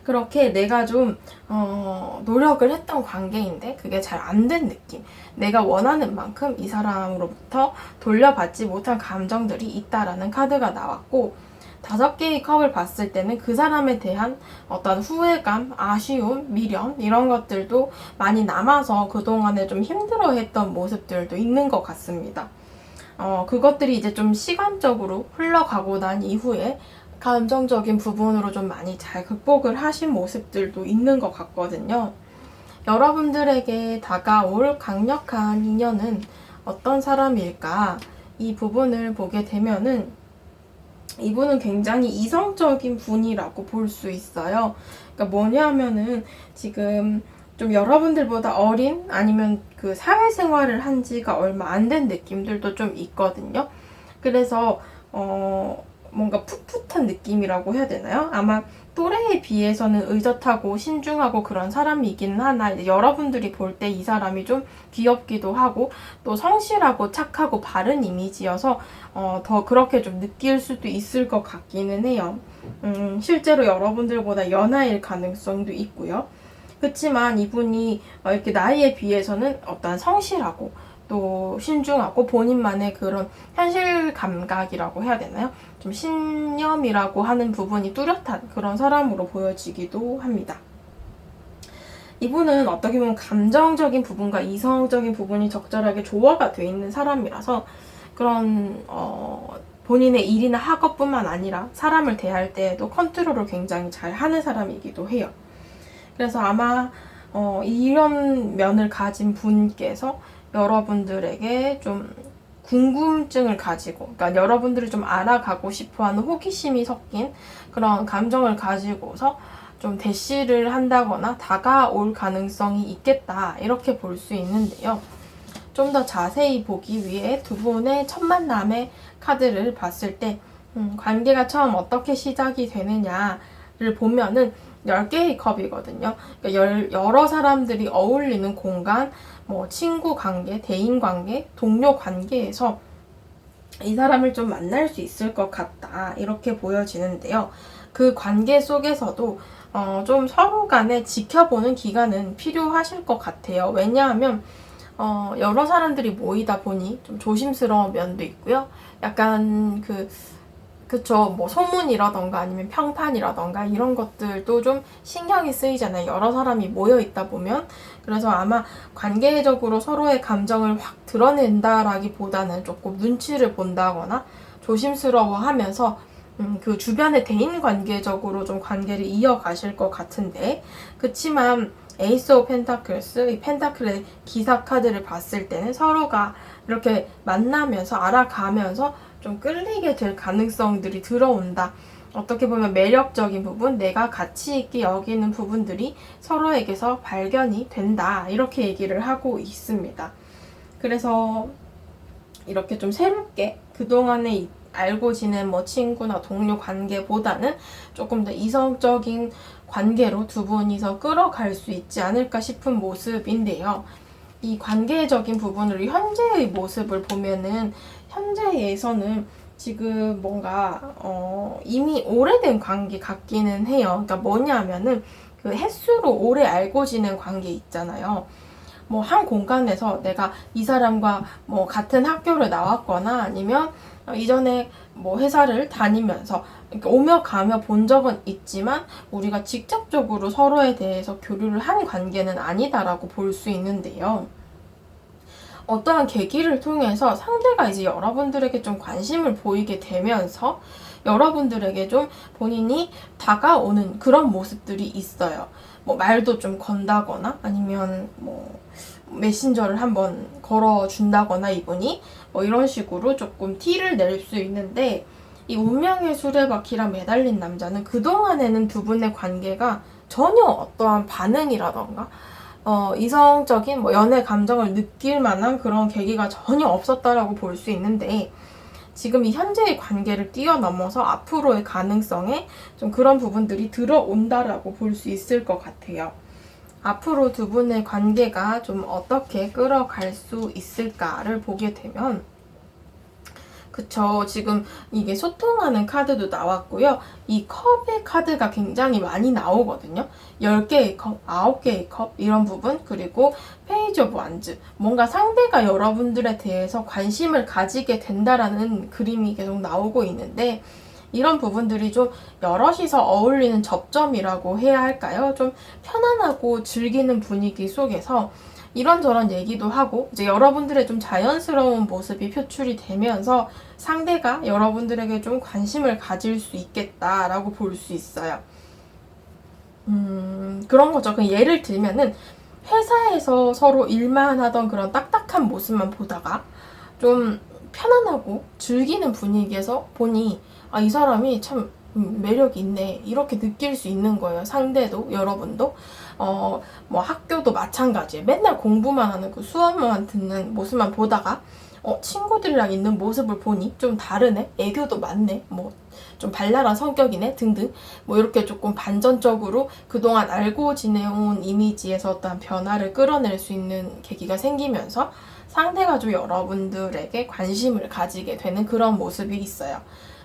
그렇게 내가 좀 노력을 했던 관계인데 그게 잘 안 된 느낌, 내가 원하는 만큼 이 사람으로부터 돌려받지 못한 감정들이 있다라는 카드가 나왔고, 5개의 컵을 봤을 때는 그 사람에 대한 어떤 후회감, 아쉬움, 미련 이런 것들도 많이 남아서 그동안에 좀 힘들어했던 모습들도 있는 것 같습니다. 그것들이 이제 좀 시간적으로 흘러가고 난 이후에 감정적인 부분으로 좀 많이 잘 극복을 하신 모습들도 있는 것 같거든요. 여러분들에게 다가올 강력한 인연은 어떤 사람일까? 이 부분을 보게 되면은 이분은 굉장히 이성적인 분이라고 볼 수 있어요. 그러니까 뭐냐면은 지금 좀 여러분들보다 어린, 아니면 그 사회생활을 한 지가 얼마 안 된 느낌들도 좀 있거든요. 그래서 뭔가 풋풋한 느낌이라고 해야 되나요? 아마 또래에 비해서는 의젓하고 신중하고 그런 사람이기는 하나, 이제 여러분들이 볼 때 이 사람이 좀 귀엽기도 하고 또 성실하고 착하고 바른 이미지여서 더 그렇게 좀 느낄 수도 있을 것 같기는 해요. 실제로 여러분들보다 연하일 가능성도 있고요. 그렇지만 이분이 이렇게 나이에 비해서는 어떤 성실하고 또 신중하고 본인만의 그런 현실 감각이라고 해야 되나요? 좀 신념이라고 하는 부분이 뚜렷한 그런 사람으로 보여지기도 합니다. 이분은 어떻게 보면 감정적인 부분과 이성적인 부분이 적절하게 조화가 돼 있는 사람이라서 그런 본인의 일이나 학업뿐만 아니라 사람을 대할 때에도 컨트롤을 굉장히 잘 하는 사람이기도 해요. 그래서 아마 이런 면을 가진 분께서 여러분들에게 좀 궁금증을 가지고, 그러니까 여러분들을 좀 알아가고 싶어하는 호기심이 섞인 그런 감정을 가지고서 좀 대시를 한다거나 다가올 가능성이 있겠다, 이렇게 볼 수 있는데요. 좀 더 자세히 보기 위해 두 분의 첫 만남의 카드를 봤을 때 관계가 처음 어떻게 시작이 되느냐를 보면은 10개의 컵이거든요. 그러니까 여러 사람들이 어울리는 공간, 뭐 친구 관계, 대인 관계, 동료 관계에서 이 사람을 좀 만날 수 있을 것 같다, 이렇게 보여지는데요. 그 관계 속에서도 좀 서로 간에 지켜보는 기간은 필요하실 것 같아요. 왜냐하면 여러 사람들이 모이다 보니 좀 조심스러운 면도 있고요. 약간 그쵸, 뭐 소문이라던가 아니면 평판이라던가 이런 것들도 좀 신경이 쓰이잖아요. 여러 사람이 모여 있다 보면. 그래서 아마 관계적으로 서로의 감정을 확 드러낸다라기보다는 조금 눈치를 본다거나 조심스러워하면서 그 주변의 대인 관계적으로 좀 관계를 이어가실 것 같은데, 그치만 에이스 오브 펜타클스, 이 펜타클의 기사 카드를 봤을 때는 서로가 이렇게 만나면서 알아가면서 좀 끌리게 될 가능성들이 들어온다. 어떻게 보면 매력적인 부분, 내가 가치 있게 여기는 부분들이 서로에게서 발견이 된다, 이렇게 얘기를 하고 있습니다. 그래서 이렇게 좀 새롭게 그동안에 알고 지낸 뭐 친구나 동료 관계보다는 조금 더 이성적인 관계로 두 분이서 끌어갈 수 있지 않을까 싶은 모습인데요. 이 관계적인 부분으로 현재의 모습을 보면은 현재에서는 지금 뭔가 이미 오래된 관계 같기는 해요. 그러니까 뭐냐면은 그 횟수로 오래 알고 지낸 관계 있잖아요. 뭐 한 공간에서 내가 이 사람과 뭐 같은 학교를 나왔거나 아니면 이전에 뭐 회사를 다니면서 오며 가며 본 적은 있지만 우리가 직접적으로 서로에 대해서 교류를 한 관계는 아니다라고 볼 수 있는데요. 어떠한 계기를 통해서 상대가 이제 여러분들에게 좀 관심을 보이게 되면서 여러분들에게 좀 본인이 다가오는 그런 모습들이 있어요. 뭐 말도 좀 건다거나 아니면 뭐 메신저를 한번 걸어준다거나 이분이 뭐 이런 식으로 조금 티를 낼 수 있는데, 이 운명의 수레바퀴랑 매달린 남자는 그동안에는 두 분의 관계가 전혀 어떠한 반응이라던가 이성적인 뭐 연애 감정을 느낄 만한 그런 계기가 전혀 없었다라고 볼 수 있는데, 지금 이 현재의 관계를 뛰어넘어서 앞으로의 가능성에 좀 그런 부분들이 들어온다라고 볼 수 있을 것 같아요. 앞으로 두 분의 관계가 좀 어떻게 끌어갈 수 있을까를 보게 되면, 그쵸, 지금 이게 소통하는 카드도 나왔고요. 이 컵의 카드가 굉장히 많이 나오거든요. 10개의 컵, 9개의 컵 이런 부분, 그리고 페이지 오브 완즈, 뭔가 상대가 여러분들에 대해서 관심을 가지게 된다라는 그림이 계속 나오고 있는데, 이런 부분들이 좀 여럿이서 어울리는 접점이라고 해야 할까요? 좀 편안하고 즐기는 분위기 속에서 이런저런 얘기도 하고 이제 여러분들의 좀 자연스러운 모습이 표출이 되면서 상대가 여러분들에게 좀 관심을 가질 수 있겠다라고 볼 수 있어요. 그런 거죠. 그냥 예를 들면은 회사에서 서로 일만 하던 그런 딱딱한 모습만 보다가 좀 편안하고 즐기는 분위기에서 보니 이 사람이 참 매력이 있네, 이렇게 느낄 수 있는 거예요. 상대도, 여러분도. 뭐 학교도 마찬가지예요. 맨날 공부만 하는 그 수업만 듣는 모습만 보다가 친구들이랑 있는 모습을 보니 좀 다르네, 애교도 많네, 뭐 좀 발랄한 성격이네 등등, 뭐 이렇게 조금 반전적으로 그동안 알고 지내온 이미지에서 어떤 변화를 끌어낼 수 있는 계기가 생기면서 상대가 좀 여러분들에게 관심을 가지게 되는 그런 모습이 있어요.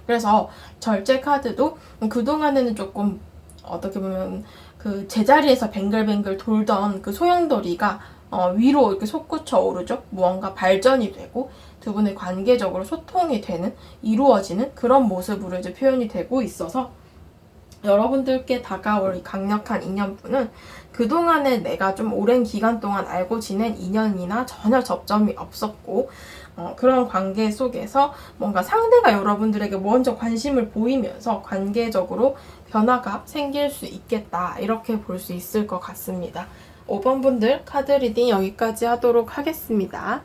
그래서 절제 카드도 그동안에는 조금 어떻게 보면 그 제자리에서 뱅글뱅글 돌던 그 소용돌이가 위로 이렇게 솟구쳐 오르죠. 무언가 발전이 되고 두 분의 관계적으로 소통이 되는, 이루어지는 그런 모습으로 이제 표현이 되고 있어서 여러분들께 다가올 이 강력한 인연분은 그동안에 내가 좀 오랜 기간 동안 알고 지낸 인연이나 전혀 접점이 없었고 그런 관계 속에서 뭔가 상대가 여러분들에게 먼저 관심을 보이면서 관계적으로 변화가 생길 수 있겠다, 이렇게 볼 수 있을 것 같습니다. 5번 분들 카드 리딩 여기까지 하도록 하겠습니다.